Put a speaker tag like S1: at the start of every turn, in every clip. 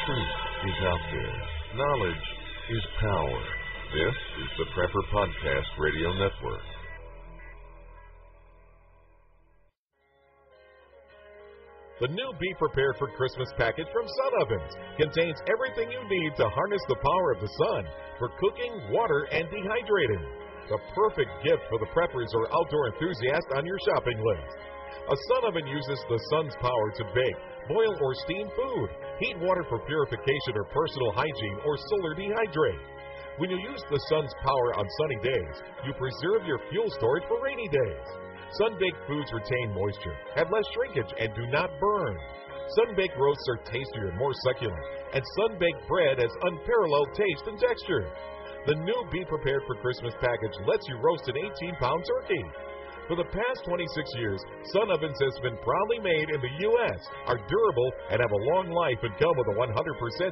S1: Truth is out there. Knowledge is power. This is the Prepper Podcast Radio Network.
S2: The new Be Prepared for Christmas package from Sun Ovens contains everything you need to harness the power of the sun for cooking, water, and dehydrating. The perfect gift for the preppers or outdoor enthusiast on your shopping list. A sun oven uses the sun's power to bake, boil, or steam food, heat water for purification or personal hygiene, or solar dehydrate. When you use the sun's power on sunny days, you preserve your fuel storage for rainy days. Sun-baked foods retain moisture, have less shrinkage, and do not burn. Sun-baked roasts are tastier and more succulent, and sun-baked bread has unparalleled taste and texture. The new Be Prepared for Christmas package lets you roast an 18-pound turkey. For the past 26 years, Sun Ovens has been proudly made in the U.S., are durable, and have a long life and come with a 100%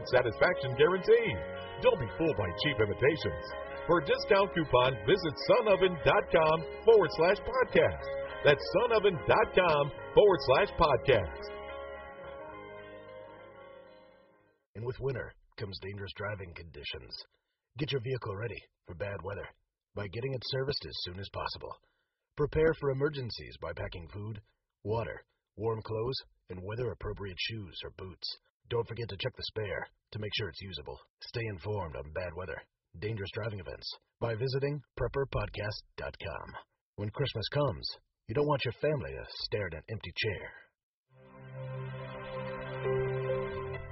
S2: satisfaction guarantee. Don't be fooled by cheap imitations. For a discount coupon, visit sunoven.com/podcast. That's sunoven.com/podcast.
S3: And with winter comes dangerous driving conditions. Get your vehicle ready for bad weather by getting it serviced as soon as possible. Prepare for emergencies by packing food, water, warm clothes, and weather-appropriate shoes or boots. Don't forget to check the spare to make sure it's usable. Stay informed on bad weather, dangerous driving events by visiting prepperpodcast.com. When Christmas comes, you don't want your family to stare at an empty chair.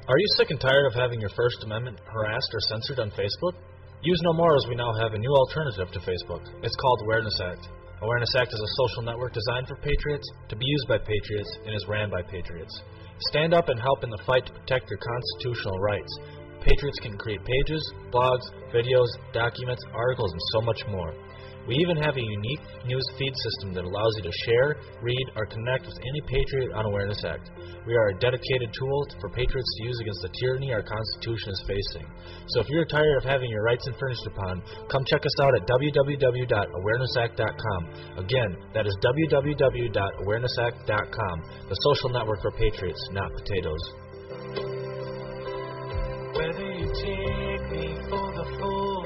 S4: Are you sick and tired of having your First Amendment harassed or censored on Facebook? Use no more, as we now have a new alternative to Facebook. It's called Awareness Act. Awareness Act is a social network designed for patriots, to be used by patriots, and is ran by patriots. Stand up and help in the fight to protect your constitutional rights. Patriots can create pages, blogs, videos, documents, articles, and so much more. We even have a unique news feed system that allows you to share, read, or connect with any patriot on Awareness Act. We are a dedicated tool for patriots to use against the tyranny our Constitution is facing. So if you're tired of having your rights infringed upon, come check us out at www.awarenessact.com. Again, that is www.awarenessact.com, the social network for patriots, not potatoes.
S5: Whether you take me for the fool,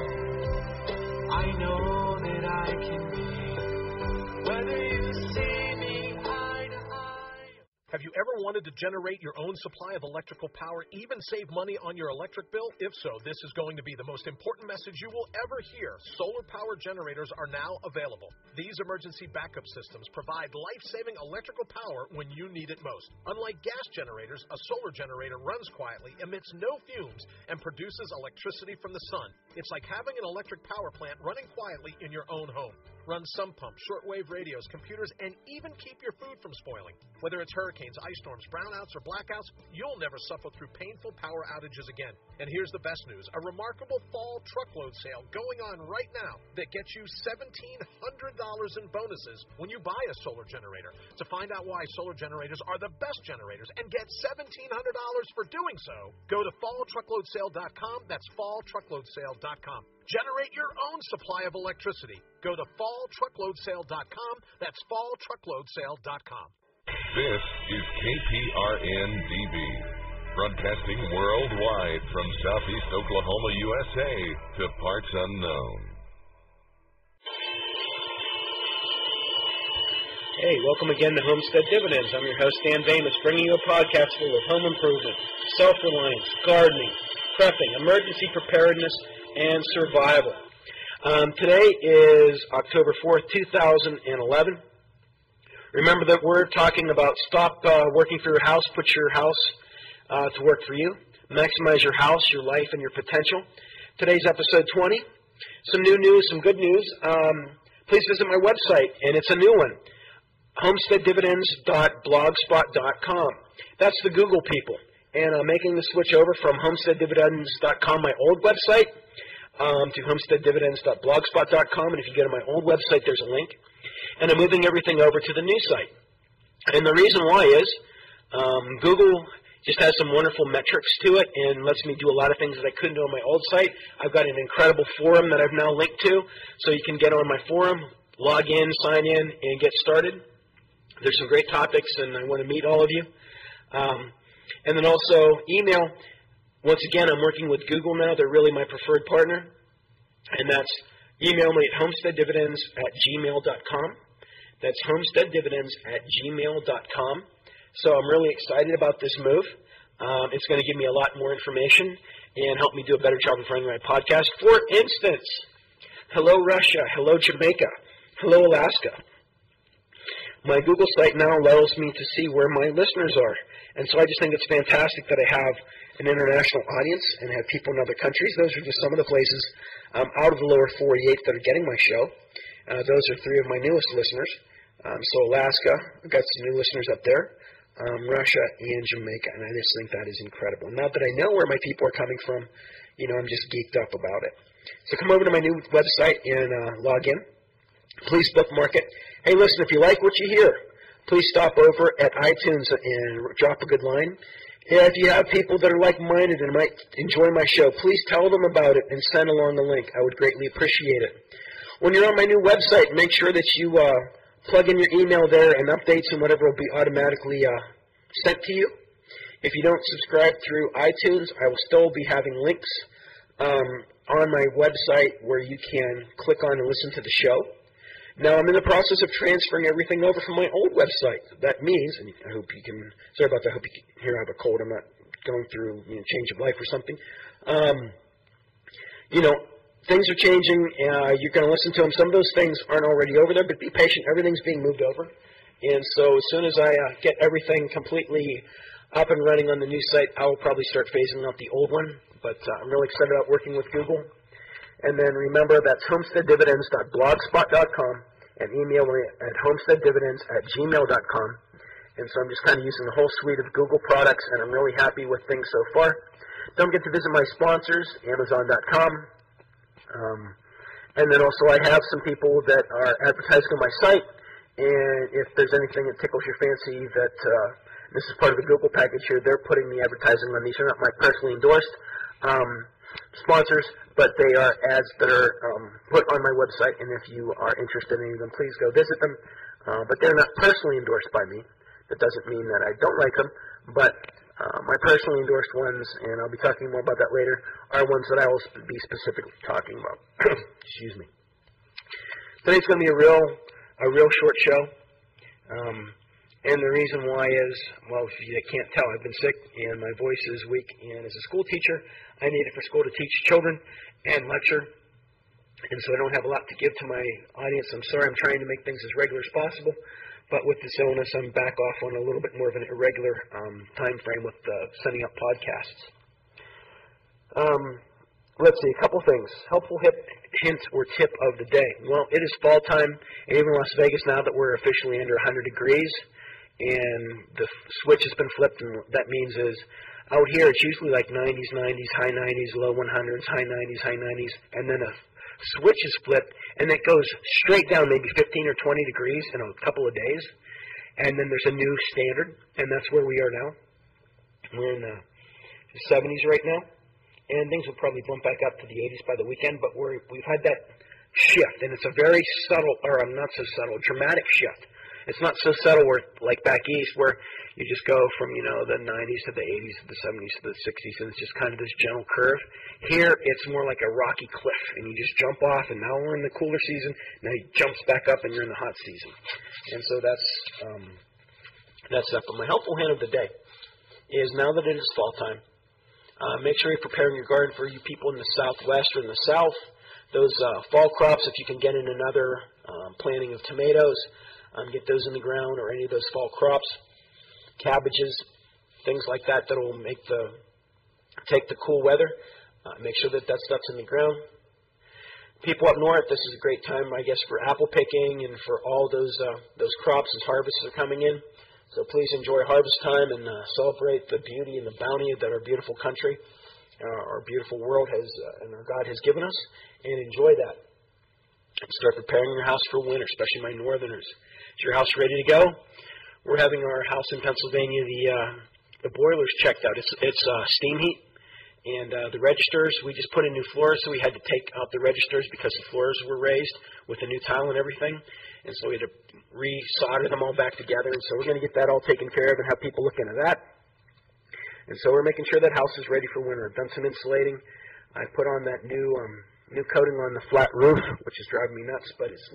S5: I know that I can be. Whether you see me eye to eye.
S6: Have you ever wanted to generate your own supply of electrical power, even save money on your electric bill? If so, this is going to be the most important message you will ever hear. Solar power generators are now available. These emergency backup systems provide life-saving electrical power when you need it most. Unlike gas generators, a solar generator runs quietly, emits no fumes, and produces electricity from the sun. It's like having an electric power plant running quietly in your own home. Run sump pumps, shortwave radios, computers, and even keep your food from spoiling. Whether it's hurricanes, ice storms, brownouts, or blackouts, you'll never suffer through painful power outages again. And here's the best news. A remarkable fall truckload sale going on right now that gets you $1,700 in bonuses when you buy a solar generator. To find out why solar generators are the best generators and get $1,700 for doing so, go to falltruckloadsale.com. That's falltruckloadsale.com. Generate your own supply of electricity. Go to falltruckloadsale.com. That's falltruckloadsale.com.
S1: This is KPRN-DB, broadcasting worldwide from Southeast Oklahoma, USA, to parts unknown.
S7: Hey, welcome again to Homestead Dividends. I'm your host, Dan Vamus, bringing you a podcast full of home improvement, self-reliance, gardening, prepping, emergency preparedness, and survival. Today is October 4th, 2011. Remember that we're talking about stop working for your house, put your house to work for you, maximize your house, your life, and your potential. Today's episode 20. Some new news, some good news. Please visit my website, and it's a new one, homesteaddividends.blogspot.com. That's the Google people. And I'm making the switch over from homesteaddividends.com, my old website, to homesteaddividends.blogspot.com. And if you go to my old website, there's a link. And I'm moving everything over to the new site. And the reason why is Google just has some wonderful metrics to it and lets me do a lot of things that I couldn't do on my old site. I've got an incredible forum that I've now linked to, so you can get on my forum, log in, sign in, and get started. There's some great topics, and I want to meet all of you. And then also email. Once again, I'm working with Google now. They're really my preferred partner. And that's email me at homesteaddividends@gmail.com. That's homesteaddividends@gmail.com. So I'm really excited about this move. It's going to give me a lot more information and help me do a better job of running my podcast. For instance, hello Russia, hello Jamaica, hello Alaska. My Google site now allows me to see where my listeners are. And so I just think it's fantastic that I have an international audience and have people in other countries. Those are just some of the places out of the lower 48 that are getting my show. Those are 3 of my newest listeners. So Alaska, I've got some new listeners up there, Russia, and Jamaica, and I just think that is incredible. Now that I know where my people are coming from, I'm just geeked up about it. So come over to my new website and log in. Please bookmark it. Hey, listen, if you like what you hear, please stop over at iTunes and drop a good line. If you have people that are like-minded and might enjoy my show, please tell them about it and send along the link. I would greatly appreciate it. When you're on my new website, make sure that you plug in your email there, and updates and whatever will be automatically sent to you. If you don't subscribe through iTunes, I will still be having links on my website where you can click on and listen to the show. Now, I'm in the process of transferring everything over from my old website. That means, and I hope you can, sorry about that, I hope you can hear I have a cold. I'm not going through change of life or something. Things are changing. You're going to listen to them. Some of those things aren't already over there, but be patient. Everything's being moved over. And so as soon as I get everything completely up and running on the new site, I will probably start phasing out the old one. But I'm really excited about working with Google. And then remember, that's homesteaddividends.blogspot.com and email me at homesteaddividends@gmail.com. And so I'm just kind of using the whole suite of Google products, and I'm really happy with things so far. Don't forget to visit my sponsors, Amazon.com. And then also I have some people that are advertising on my site, and if there's anything that tickles your fancy that this is part of the Google package here, they're putting the advertising on. These are not my personally endorsed sponsors, but they are ads that are put on my website, and if you are interested in any of them, please go visit them. But they're not personally endorsed by me. That doesn't mean that I don't like them, but my personally endorsed ones, and I'll be talking more about that later, are ones that I will be specifically talking about. Excuse me. Today's going to be a real short show, and the reason why is, well, if you can't tell, I've been sick, and my voice is weak, and as a school teacher, I need it for school to teach children and lecture, and so I don't have a lot to give to my audience. I'm sorry. I'm trying to make things as regular as possible, but with this illness, I'm back off on a little bit more of an irregular time frame with sending up podcasts. Let's see, a couple things. Helpful hint or tip of the day. Well, it is fall time, and even Las Vegas now that we're officially under 100 degrees, and the switch has been flipped, and what that means is out here it's usually like 90s, high 90s, low 100s, high 90s, and then a switch is flipped, and it goes straight down maybe 15 or 20 degrees in a couple of days, and then there's a new standard, and that's where we are now. We're in the 70s right now, and things will probably bump back up to the 80s by the weekend, but we've had that shift, and it's a very subtle, or not so subtle, dramatic shift. It's not so subtle where, like back east, where you just go from, the 90s to the 80s to the 70s to the 60s, and it's just kind of this gentle curve. Here, it's more like a rocky cliff, and you just jump off, and now we're in the cooler season. Now it jumps back up, and you're in the hot season. And so that's that. But my helpful hint of the day is, now that it is fall time, make sure you're preparing your garden for you people in the southwest or in the south. Those fall crops, if you can get in another planting of tomatoes, get those in the ground, or any of those fall crops, cabbages, things like that will take the cool weather. Make sure that stuff's in the ground. People up north, this is a great time, I guess, for apple picking and for all those crops as harvests are coming in. So please enjoy harvest time and celebrate the beauty and the bounty that our beautiful country, our beautiful world has, and our God has given us, and enjoy that. Start preparing your house for winter, especially my northerners. Is your house ready to go? We're having our house in Pennsylvania, the boilers checked out. It's steam heat, and the registers, we just put in new floors, so we had to take out the registers because the floors were raised with the new tile and everything, and so we had to re-solder them all back together, and so we're going to get that all taken care of and have people look into that. And so we're making sure that house is ready for winter. I've done some insulating. I put on that new coating on the flat roof, which is driving me nuts, but it's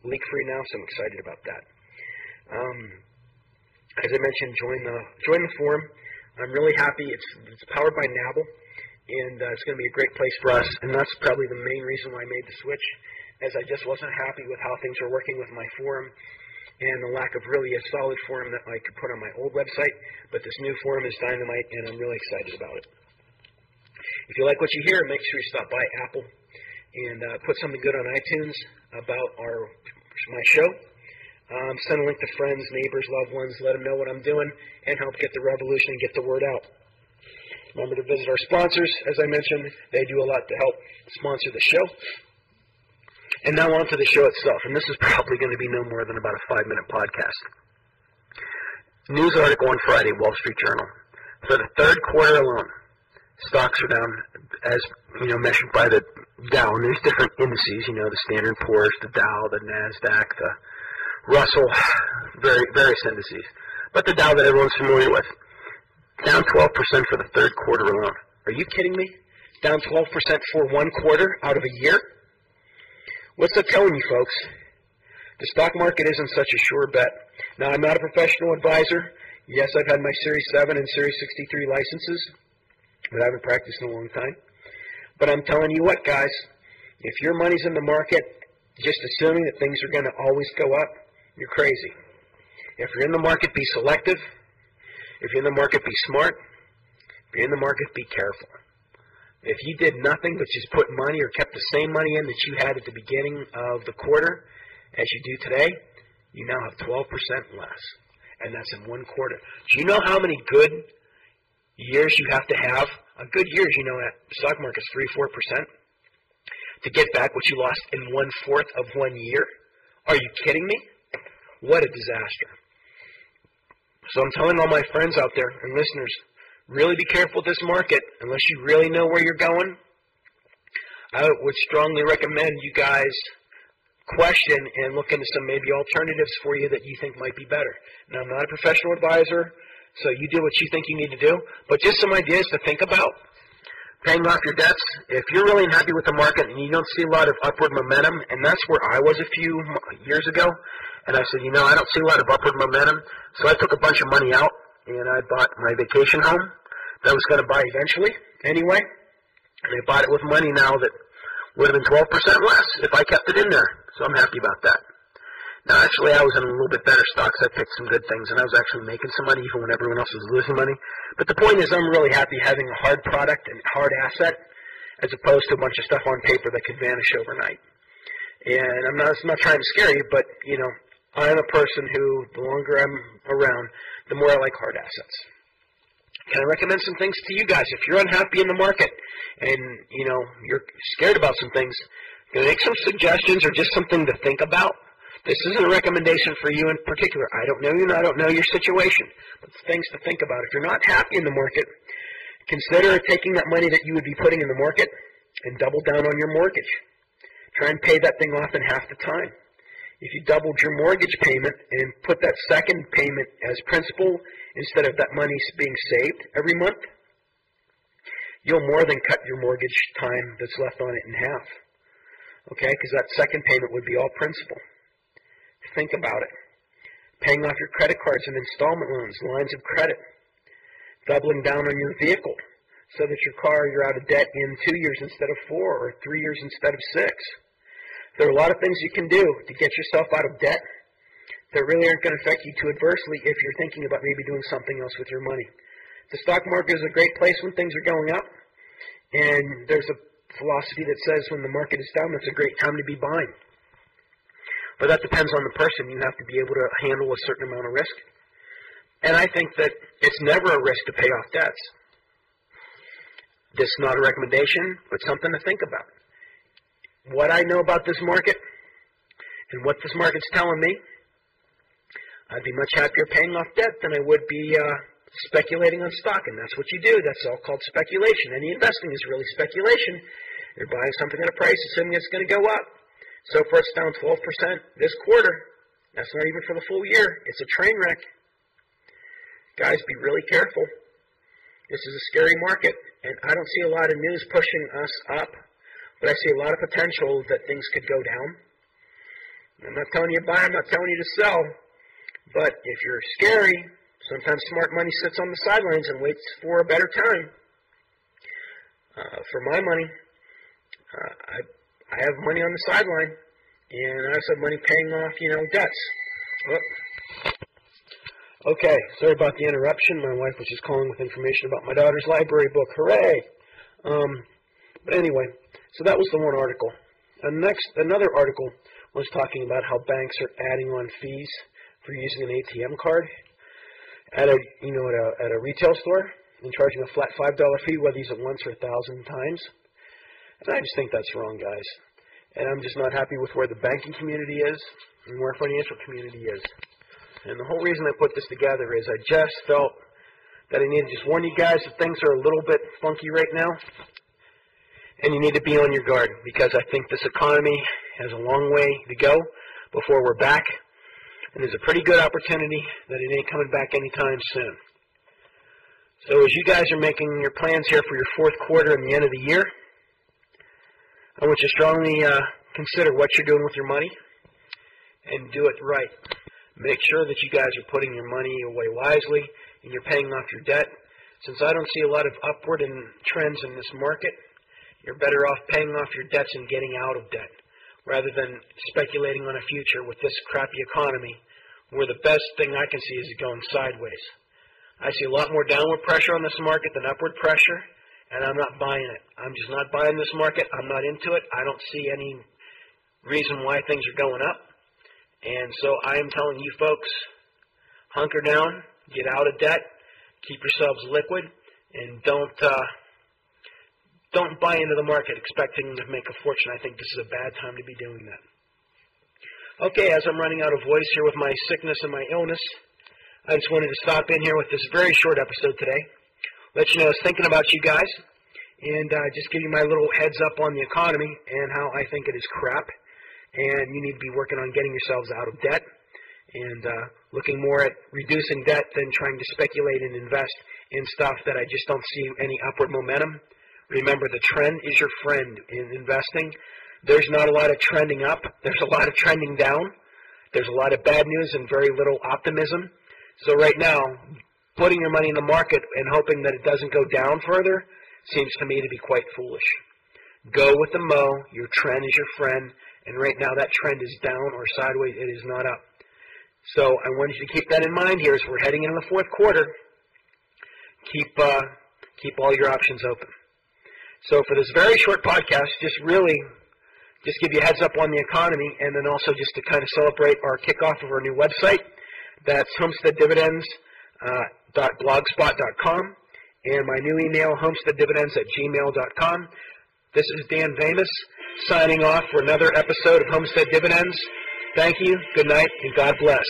S7: leak-free now, so I'm excited about that. As I mentioned, join the forum. I'm really happy. It's powered by Nabble, and it's going to be a great place for us, and that's probably the main reason why I made the switch, as I just wasn't happy with how things were working with my forum and the lack of really a solid forum that I could put on my old website. But this new forum is dynamite, and I'm really excited about it. If you like what you hear, make sure you stop by Apple and put something good on iTunes about my show. Send a link to friends, neighbors, loved ones. Let them know what I'm doing and help get the revolution and get the word out. Remember to visit our sponsors. As I mentioned, they do a lot to help sponsor the show. And now on to the show itself. And this is probably going to be no more than about a 5-minute podcast. News article on Friday, Wall Street Journal. For the third quarter alone, stocks are down, as measured by the Dow. And there's different indices, the Standard & Poor's, the Dow, the NASDAQ, the Russell, various indices. But the Dow that everyone's familiar with, down 12% for the third quarter alone. Are you kidding me? Down 12% for one quarter out of a year? What's that telling you, folks? The stock market isn't such a sure bet. Now, I'm not a professional advisor. Yes, I've had my Series 7 and Series 63 licenses, but I haven't practiced in a long time. But I'm telling you what, guys, if your money's in the market, just assuming that things are going to always go up, you're crazy. If you're in the market, be selective. If you're in the market, be smart. If you're in the market, be careful. If you did nothing but just put money or kept the same money in that you had at the beginning of the quarter as you do today, you now have 12% less. And that's in one quarter. Do you know how many good years you have to have? A good year, at the stock market's 3-4%, to get back what you lost in 1/4 of 1 year? Are you kidding me? What a disaster. So I'm telling all my friends out there and listeners, really be careful with this market. Unless you really know where you're going, I would strongly recommend you guys question and look into some maybe alternatives for you that you think might be better. Now, I'm not a professional advisor, so you do what you think you need to do, but just some ideas to think about. Paying off your debts. If you're really unhappy with the market and you don't see a lot of upward momentum, and that's where I was a few years ago, and I said, I don't see a lot of upward momentum, so I took a bunch of money out, and I bought my vacation home that I was going to buy eventually anyway, and I bought it with money now that would have been 12% less if I kept it in there, so I'm happy about that. Now, actually, I was in a little bit better stocks. I picked some good things, and I was actually making some money even when everyone else was losing money. But the point is, I'm really happy having a hard product and hard asset as opposed to a bunch of stuff on paper that could vanish overnight. And I'm not trying to scare you, but, I'm a person who, the longer I'm around, the more I like hard assets. Can I recommend some things to you guys? If you're unhappy in the market and, you're scared about some things, can I make some suggestions or just something to think about? This isn't a recommendation for you in particular. I don't know you and I don't know your situation, but things to think about. If you're not happy in the market, consider taking that money that you would be putting in the market and double down on your mortgage. Try and pay that thing off in half the time. If you doubled your mortgage payment and put that second payment as principal instead of that money being saved every month, you'll more than cut your mortgage time that's left on it in half. Okay, because that second payment would be all principal. Think about it. Paying off your credit cards and installment loans, lines of credit. Doubling down on your vehicle so that you're out of debt in 2 years instead of 4 or 3 years instead of 6. There are a lot of things you can do to get yourself out of debt that really aren't going to affect you too adversely if you're thinking about maybe doing something else with your money. The stock market is a great place when things are going up, and there's a philosophy that says when the market is down, that's a great time to be buying. But that depends on the person. You have to be able to handle a certain amount of risk. And I think that it's never a risk to pay off debts. This is not a recommendation, but something to think about. What I know about this market and what this market's telling me, I'd be much happier paying off debt than I would be speculating on stock. And that's what you do. That's all called speculation. Any investing is really speculation. You're buying something at a price assuming it's going to go up. So far, it's down 12% this quarter. That's not even for the full year. It's a train wreck. Guys, be really careful. This is a scary market, and I don't see a lot of news pushing us up, but I see a lot of potential that things could go down. I'm not telling you to buy, I'm not telling you to sell, but if you're scary, sometimes smart money sits on the sidelines and waits for a better time. For my money, I have money on the sideline, and I also have money paying off, debts. Okay, sorry about the interruption. My wife was just calling with information about my daughter's library book. Hooray! But anyway, so that was the one article. Another article was talking about how banks are adding on fees for using an ATM card at a retail store and charging a flat $5 fee whether you use it once or 1,000 times. And I just think that's wrong, guys. And I'm just not happy with where the banking community is and where financial community is. And the whole reason I put this together is I just felt that I needed to just warn you guys that things are a little bit funky right now. And you need to be on your guard because I think this economy has a long way to go before we're back. And there's a pretty good opportunity that it ain't coming back anytime soon. So as you guys are making your plans here for your fourth quarter and the end of the year, I want you to strongly consider what you're doing with your money and do it right. Make sure that you guys are putting your money away wisely and you're paying off your debt. Since I don't see a lot of upward trends in this market, you're better off paying off your debts and getting out of debt rather than speculating on a future with this crappy economy where the best thing I can see is it going sideways. I see a lot more downward pressure on this market than upward pressure, and I'm not buying it. I'm just not buying this market. I'm not into it. I don't see any reason why things are going up. And so I am telling you folks, hunker down, get out of debt, keep yourselves liquid, and don't buy into the market expecting to make a fortune. I think this is a bad time to be doing that. Okay, as I'm running out of voice here with my sickness and my illness, I just wanted to stop in here with this very short episode today. Let you know I was thinking about you guys, and just give you my little heads up on the economy and how I think it is crap. And you need to be working on getting yourselves out of debt and looking more at reducing debt than trying to speculate and invest in stuff that I just don't see any upward momentum. Remember, the trend is your friend in investing. There's not a lot of trending up. There's a lot of trending down. There's a lot of bad news and very little optimism. So right now, putting your money in the market and hoping that it doesn't go down further seems to me to be quite foolish. Go with the mo. Your trend is your friend. And right now that trend is down or sideways. It is not up. So I want you to keep that in mind here as we're heading into the fourth quarter. Keep all your options open. So for this very short podcast, just give you a heads up on the economy, and then also just to kind of celebrate our kickoff of our new website. That's homesteaddividends.blogspot.com, and my new email, homesteaddividends@gmail.com. This is Dan Vamus, signing off for another episode of Homestead Dividends. Thank you, good night, and God bless.